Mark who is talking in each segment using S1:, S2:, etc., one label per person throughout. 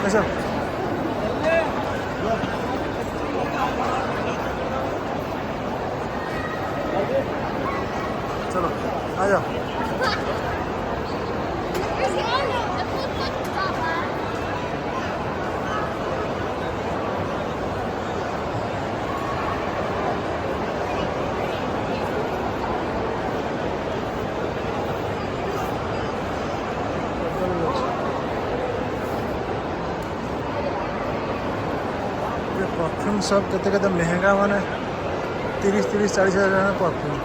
S1: अच्छा चलो आ जाओ। परफ्यूम सब केते महंगा माने 30-40 हज़ार परफ्यूम।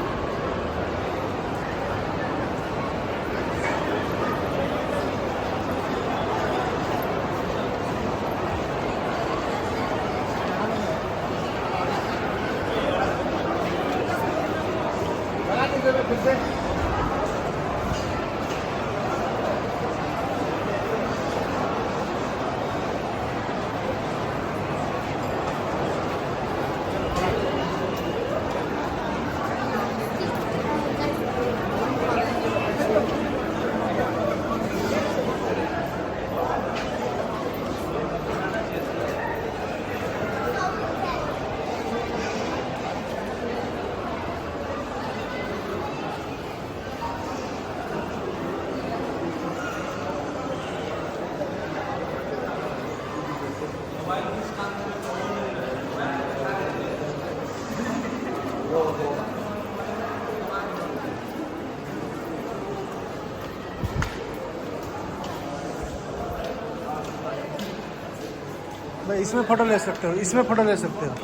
S1: भाई इसमें फ़ोटो ले सकते हो, इसमें फ़ोटो ले सकते हो,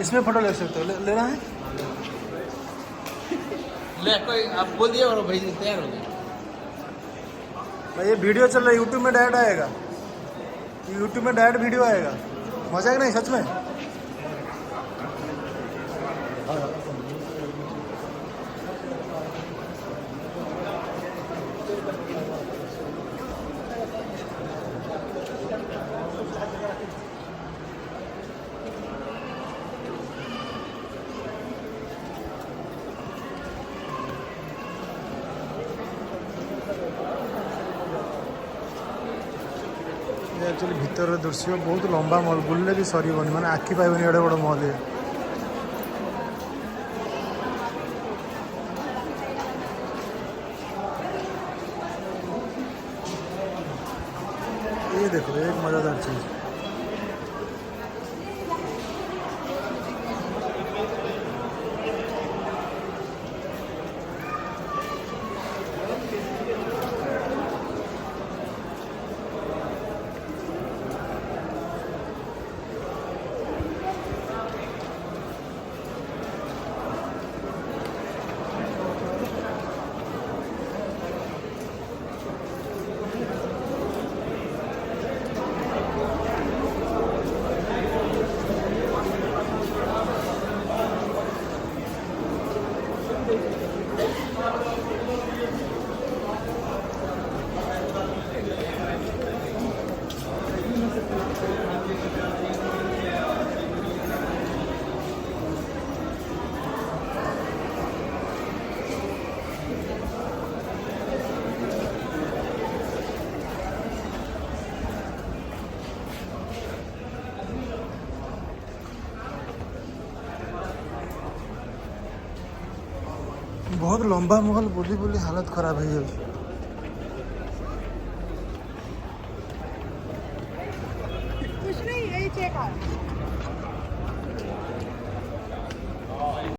S1: इसमें फ़ोटो ले सकते हो। लेना है
S2: ले कोई आप बोल दिया और भाई तैयार हो गए।
S1: भाई ये वीडियो चल रहा है, यूट्यूब में डायरेक्ट आएगा, यूट्यूब में डायरेक्ट वीडियो आएगा। मजा है कि नहीं सच में? एक्चुअली भीतर दृश्य बहुत लंबा मॉल, बुलले भी सरबनी माने आखि पाइबनी एडे बड़ मॉल है। ये देखो एक मज़ेदार चीज़, बहुत लंबा मॉल बुली बुली हालत खराब हो जाए।
S3: कुछ नहीं, यही चेक आ